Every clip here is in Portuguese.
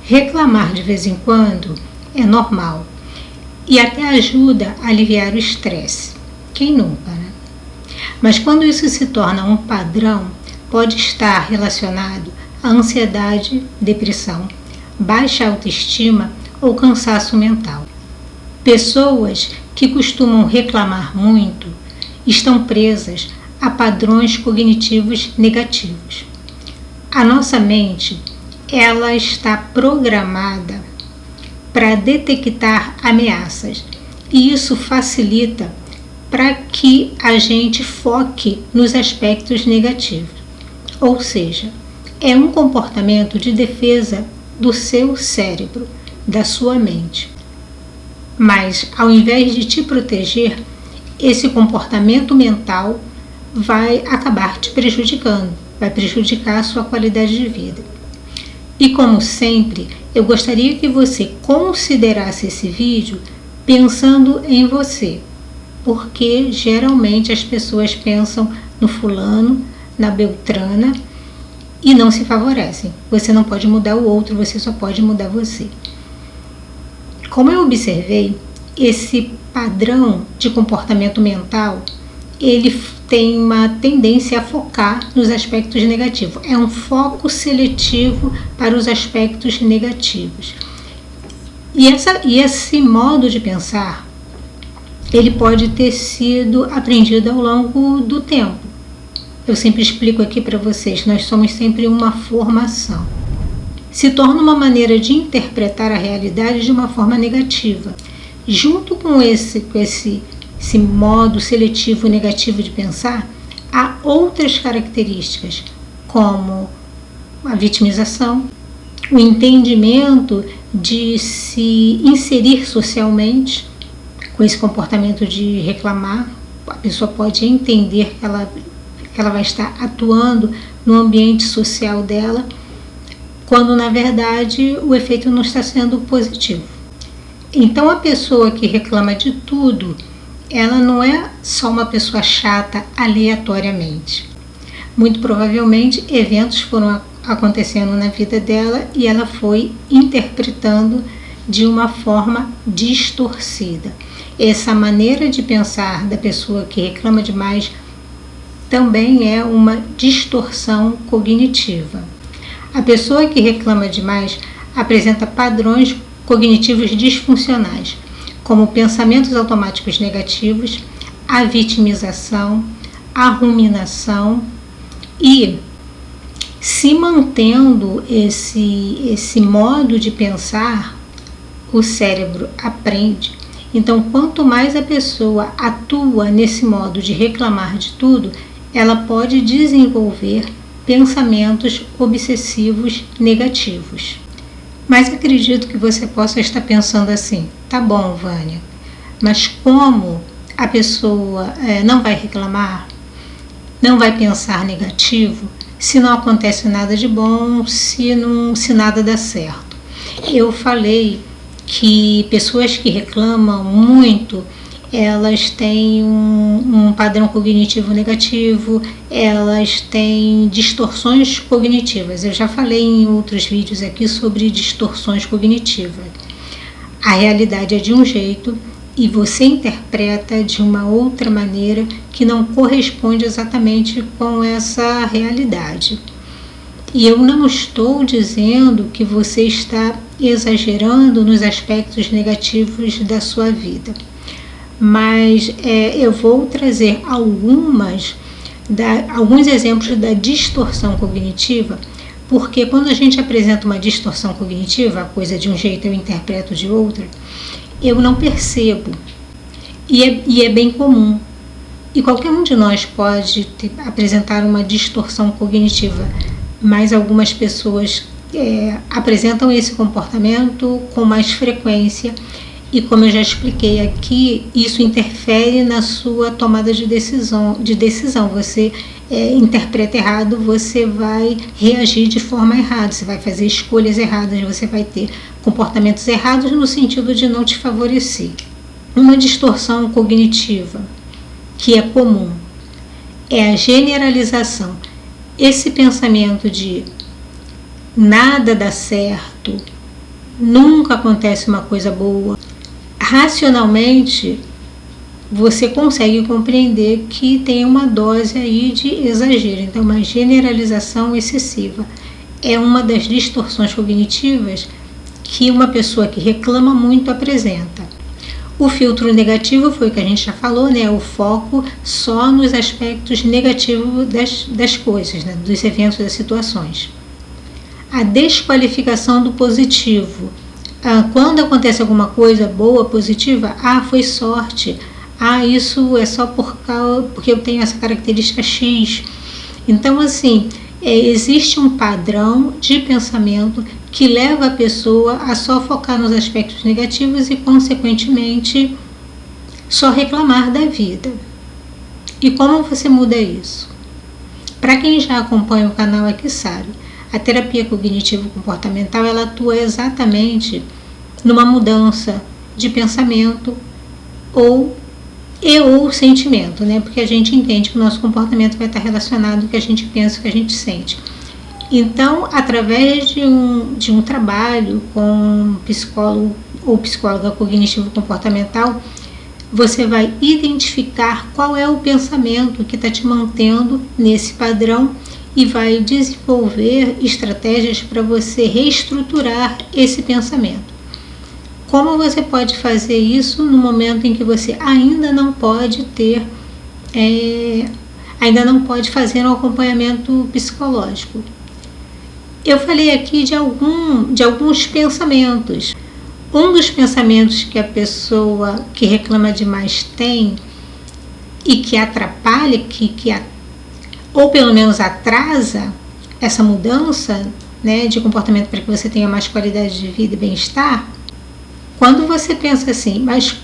Reclamar de vez em quando é normal e até ajuda a aliviar o estresse. Quem nunca, né? Mas quando isso se torna um padrão, pode estar relacionado à ansiedade, depressão, baixa autoestima ou cansaço mental. Pessoas que costumam reclamar muito estão presas a padrões cognitivos negativos. A nossa mente, ela está programada para detectar ameaças e isso facilita para que a gente foque nos aspectos negativos. Ou seja, é um comportamento de defesa do seu cérebro, da sua mente. Mas, ao invés de te proteger, esse comportamento mental vai acabar te prejudicando, vai prejudicar a sua qualidade de vida. E como sempre, eu gostaria que você considerasse esse vídeo pensando em você, porque geralmente as pessoas pensam no fulano, na beltrana e não se favorecem. Você não pode mudar o outro, você só pode mudar você. Como eu observei, esse padrão de comportamento mental, ele tem uma tendência a focar nos aspectos negativos. É um foco seletivo para os aspectos negativos. E esse modo de pensar, ele pode ter sido aprendido ao longo do tempo. Eu sempre explico aqui para vocês, nós somos sempre uma formação. Se torna uma maneira de interpretar a realidade de uma forma negativa. Junto com esse modo seletivo negativo de pensar, há outras características, como a vitimização, o entendimento de se inserir socialmente, com esse comportamento de reclamar. A pessoa pode entender que ela vai estar atuando no ambiente social dela, quando na verdade o efeito não está sendo positivo. Então a pessoa que reclama de tudo, ela não é só uma pessoa chata aleatoriamente. Muito provavelmente eventos foram acontecendo na vida dela e ela foi interpretando de uma forma distorcida. Essa maneira de pensar da pessoa que reclama demais também é uma distorção cognitiva. A pessoa que reclama demais apresenta padrões cognitivos disfuncionais, como pensamentos automáticos negativos, a vitimização, a ruminação e, se mantendo esse modo de pensar, o cérebro aprende. Então, quanto mais a pessoa atua nesse modo de reclamar de tudo, ela pode desenvolver pensamentos obsessivos negativos. Mas acredito que você possa estar pensando assim: tá bom, Vânia, mas como a pessoa não vai reclamar, não vai pensar negativo, se não acontece nada de bom, se nada dá certo? Eu falei que pessoas que reclamam muito, elas têm um padrão cognitivo negativo, elas têm distorções cognitivas. Eu já falei em outros vídeos aqui sobre distorções cognitivas. A realidade é de um jeito e você interpreta de uma outra maneira que não corresponde exatamente com essa realidade. E eu não estou dizendo que você está exagerando nos aspectos negativos da sua vida, mas eu vou trazer alguns exemplos da distorção cognitiva, porque quando a gente apresenta uma distorção cognitiva, a coisa de um jeito eu interpreto de outra, eu não percebo, e é bem comum. E qualquer um de nós pode apresentar uma distorção cognitiva, mas algumas pessoas apresentam esse comportamento com mais frequência e, como eu já expliquei aqui, isso interfere na sua tomada de decisão. Você interpreta errado, você vai reagir de forma errada, você vai fazer escolhas erradas, você vai ter comportamentos errados no sentido de não te favorecer. Uma distorção cognitiva que é comum é a generalização. Esse pensamento de nada dá certo, nunca acontece uma coisa boa. Racionalmente, você consegue compreender que tem uma dose aí de exagero, então uma generalização excessiva. É uma das distorções cognitivas que uma pessoa que reclama muito apresenta. O filtro negativo foi o que a gente já falou, né? O foco só nos aspectos negativos das coisas, né? Dos eventos, das situações. A desqualificação do positivo. Quando acontece alguma coisa boa, positiva, foi sorte. Isso é só porque eu tenho essa característica X. Então, assim, existe um padrão de pensamento que leva a pessoa a só focar nos aspectos negativos e, consequentemente, só reclamar da vida. E como você muda isso? Para quem já acompanha o canal aqui sabe, a terapia cognitivo-comportamental ela atua exatamente numa mudança de pensamento ou sentimento, né? Porque a gente entende que o nosso comportamento vai estar relacionado ao que a gente pensa, o que a gente sente. Então, através de um trabalho com um psicólogo ou psicóloga cognitivo-comportamental, você vai identificar qual é o pensamento que está te mantendo nesse padrão e vai desenvolver estratégias para você reestruturar esse pensamento. Como você pode fazer isso no momento em que você ainda não pode fazer um acompanhamento psicológico? Eu falei aqui de alguns pensamentos. Um dos pensamentos que a pessoa que reclama demais tem e que atrapalha, ou pelo menos atrasa essa mudança, né, de comportamento para que você tenha mais qualidade de vida e bem-estar, quando você pensa assim, mas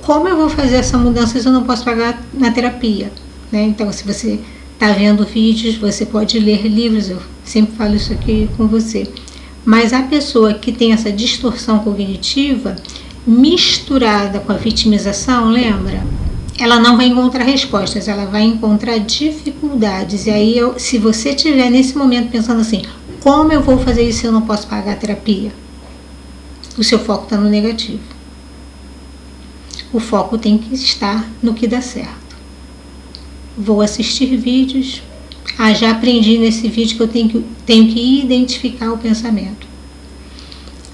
como eu vou fazer essa mudança se eu não posso pagar na terapia? Né? Então, se você está vendo vídeos, você pode ler livros, eu sempre falo isso aqui com você. Mas a pessoa que tem essa distorção cognitiva, misturada com a vitimização, lembra? Ela não vai encontrar respostas, ela vai encontrar dificuldades. E aí, se você estiver nesse momento pensando assim, como eu vou fazer isso se eu não posso pagar a terapia? O seu foco está no negativo. O foco tem que estar no que dá certo. Vou assistir vídeos. Já aprendi nesse vídeo que eu tenho que identificar o pensamento.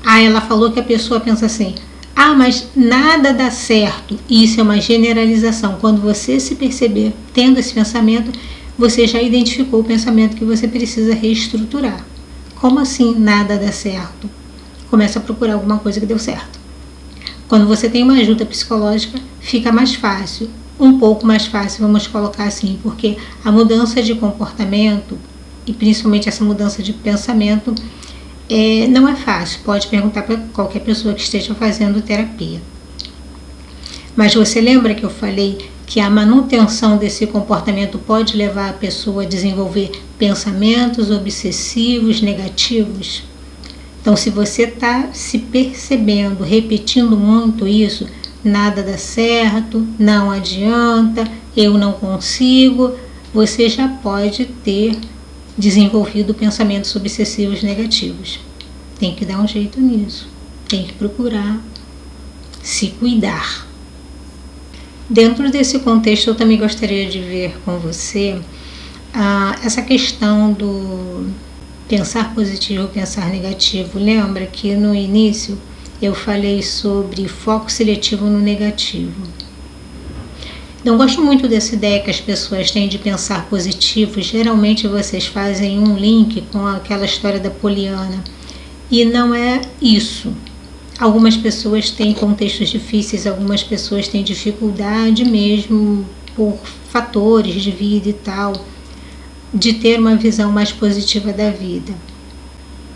Ela falou que a pessoa pensa assim, mas nada dá certo. Isso é uma generalização. Quando você se perceber tendo esse pensamento, você já identificou o pensamento que você precisa reestruturar. Como assim nada dá certo? Começa a procurar alguma coisa que deu certo. Quando você tem uma ajuda psicológica, fica mais fácil, um pouco mais fácil, vamos colocar assim, porque a mudança de comportamento, e principalmente essa mudança de pensamento, não é fácil. Pode perguntar para qualquer pessoa que esteja fazendo terapia. Mas você lembra que eu falei que a manutenção desse comportamento pode levar a pessoa a desenvolver pensamentos obsessivos, negativos? Então, se você está se percebendo, repetindo muito isso, nada dá certo, não adianta, eu não consigo, você já pode ter desenvolvido pensamentos obsessivos negativos. Tem que dar um jeito nisso, tem que procurar se cuidar. Dentro desse contexto, eu também gostaria de ver com você essa questão do pensar positivo ou pensar negativo. Lembra que no início eu falei sobre foco seletivo no negativo. Não gosto muito dessa ideia que as pessoas têm de pensar positivo. Geralmente vocês fazem um link com aquela história da Poliana. E não é isso. Algumas pessoas têm contextos difíceis, algumas pessoas têm dificuldade mesmo por fatores de vida e tal, de ter uma visão mais positiva da vida.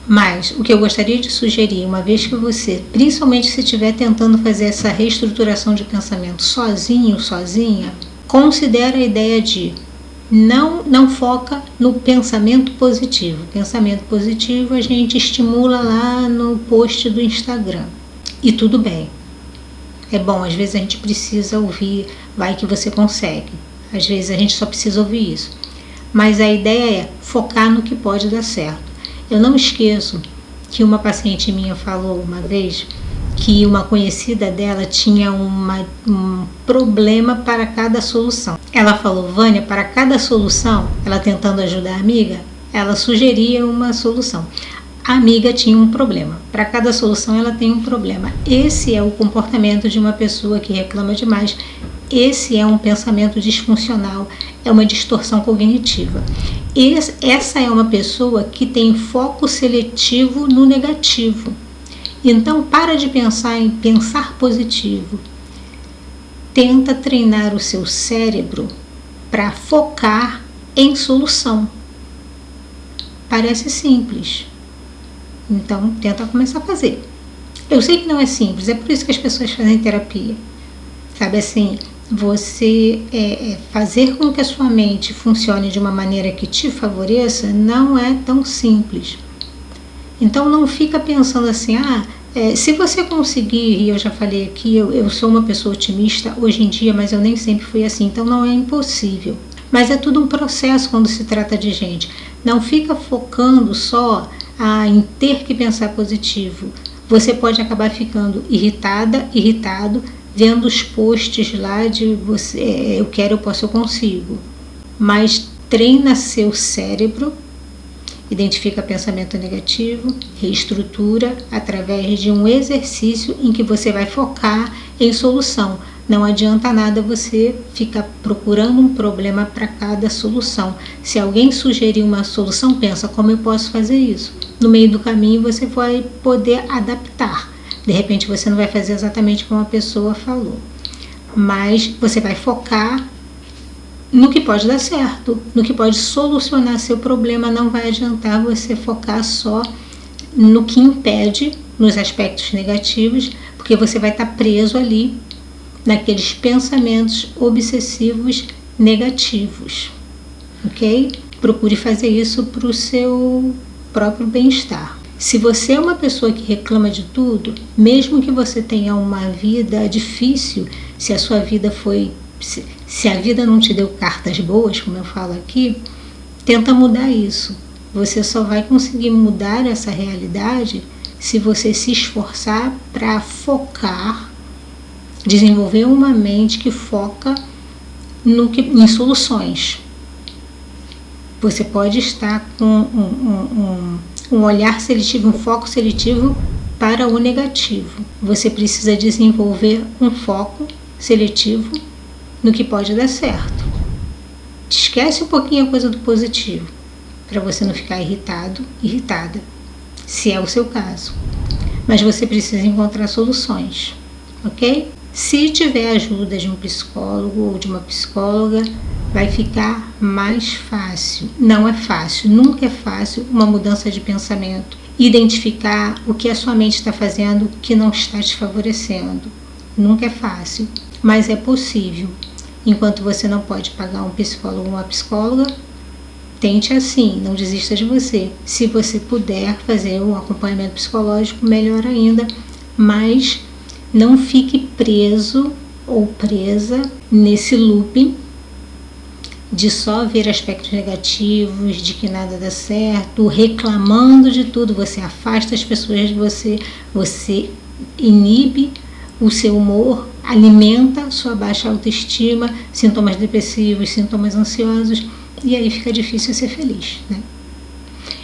Mas o que eu gostaria de sugerir, uma vez que você, principalmente se estiver tentando fazer essa reestruturação de pensamento sozinho, sozinha, considere a ideia de não foca no pensamento positivo. Pensamento positivo a gente estimula lá no post do Instagram. E tudo bem. É bom, às vezes a gente precisa ouvir, vai que você consegue. Às vezes a gente só precisa ouvir isso. Mas a ideia é focar no que pode dar certo. Eu não esqueço que uma paciente minha falou uma vez que uma conhecida dela tinha um problema para cada solução. Ela falou: Vânia, para cada solução, ela tentando ajudar a amiga, ela sugeria uma solução. A amiga tinha um problema. Para cada solução ela tem um problema. Esse é o comportamento de uma pessoa que reclama demais. Esse é um pensamento disfuncional, é uma distorção cognitiva. Essa é uma pessoa que tem foco seletivo no negativo. Então, para de pensar em pensar positivo. Tenta treinar o seu cérebro para focar em solução. Parece simples. Então, tenta começar a fazer. Eu sei que não é simples, é por isso que as pessoas fazem terapia. Sabe assim, você fazer com que a sua mente funcione de uma maneira que te favoreça não é tão simples. Então, não fica pensando assim, se você conseguir, e eu já falei aqui, eu sou uma pessoa otimista hoje em dia, mas eu nem sempre fui assim, então não é impossível. Mas é tudo um processo quando se trata de gente. Não fica focando só em ter que pensar positivo. Você pode acabar ficando irritado, vendo os posts lá de você, eu quero, eu posso, eu consigo. Mas treina seu cérebro, identifica pensamento negativo, reestrutura através de um exercício em que você vai focar em solução. Não adianta nada você ficar procurando um problema para cada solução. Se alguém sugerir uma solução, pensa, como eu posso fazer isso? No meio do caminho você vai poder adaptar. De repente você não vai fazer exatamente como a pessoa falou, mas você vai focar no que pode dar certo, no que pode solucionar seu problema. Não vai adiantar você focar só no que impede, nos aspectos negativos, porque você vai estar preso ali naqueles pensamentos obsessivos negativos, ok? Procure fazer isso para o seu próprio bem-estar. Se você é uma pessoa que reclama de tudo, mesmo que você tenha uma vida difícil, se a sua vida se a vida não te deu cartas boas, como eu falo aqui, tenta mudar isso. Você só vai conseguir mudar essa realidade se você se esforçar para focar, desenvolver uma mente que foca em soluções. Você pode estar com um olhar seletivo, um foco seletivo para o negativo. Você precisa desenvolver um foco seletivo no que pode dar certo. Esquece um pouquinho a coisa do positivo, para você não ficar irritada, se é o seu caso. Mas você precisa encontrar soluções, ok? Se tiver ajuda de um psicólogo ou de uma psicóloga, vai ficar mais fácil. Não é fácil, nunca é fácil uma mudança de pensamento. Identificar o que a sua mente está fazendo que não está te favorecendo. Nunca é fácil, mas é possível. Enquanto você não pode pagar um psicólogo ou uma psicóloga, tente assim, não desista de você. Se você puder fazer um acompanhamento psicológico, melhor ainda, mas não fique preso ou presa nesse looping de só ver aspectos negativos, de que nada dá certo, reclamando de tudo. Você afasta as pessoas de você, você inibe o seu humor, alimenta sua baixa autoestima, sintomas depressivos, sintomas ansiosos, e aí fica difícil ser feliz, né?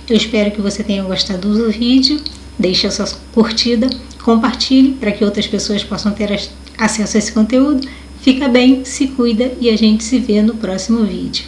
Eu espero que você tenha gostado do vídeo. Deixe a sua curtida, compartilhe para que outras pessoas possam ter acesso a esse conteúdo. Fica bem, se cuida e a gente se vê no próximo vídeo.